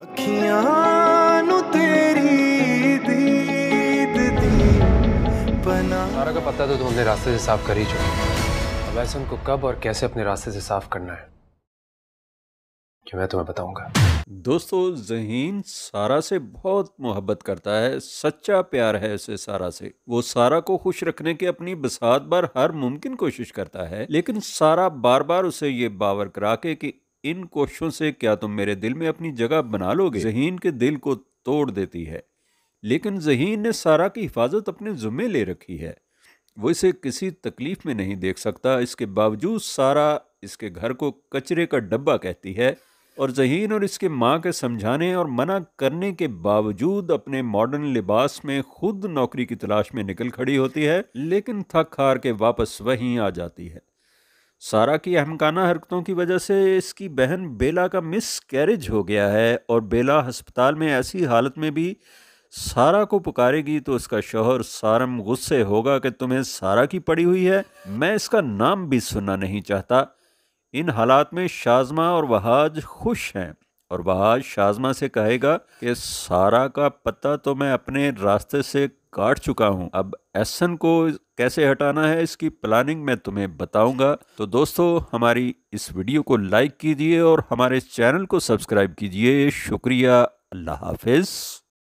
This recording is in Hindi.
अखियां नु तेरी दीद दी बना। सारा का पता तो तुमने रास्ते से साफ कर ही चुके। अब ऐसा उनको कब और कैसे अपने रास्ते से साफ करना है कि मैं तुम्हें बताऊंगा। दोस्तों, ज़हीन सारा से बहुत मोहब्बत करता है, सच्चा प्यार है उसे सारा से। वो सारा को खुश रखने की अपनी बसात बार हर मुमकिन कोशिश करता है, लेकिन सारा बार बार उसे ये बावर करा के कि इन कोशिशों से क्या तुम मेरे दिल में अपनी जगह बना लोगे, ज़हीन के दिल को तोड़ देती है। लेकिन ज़हीन ने सारा की हिफाजत अपने ज़िम्मे ले रखी है। वो इसे किसी तकलीफ में नहीं देख सकता। इसके बावजूद सारा इसके घर को कचरे का डब्बा कहती है और ज़हीन और इसके माँ के समझाने और मना करने के बावजूद अपने मॉडर्न लिबास में खुद नौकरी की तलाश में निकल खड़ी होती है, लेकिन थक हार के वापस वहीं आ जाती है। सारा की अहमकाना हरकतों की वजह से इसकी बहन बेला का मिस कैरेज हो गया है और बेला अस्पताल में ऐसी हालत में भी सारा को पुकारेगी तो उसका शौहर सारम गुस्से होगा कि तुम्हें सारा की पड़ी हुई है, मैं इसका नाम भी सुनना नहीं चाहता। इन हालात में शाज़मा और वहाज खुश हैं और वहाज शाज़मा से कहेगा कि सारा का पता तो मैं अपने रास्ते से काट चुका हूं, अब एहसन को कैसे हटाना है इसकी प्लानिंग मैं तुम्हें बताऊंगा। तो दोस्तों, हमारी इस वीडियो को लाइक कीजिए और हमारे चैनल को सब्सक्राइब कीजिए। शुक्रिया। अल्लाह हाफिज़।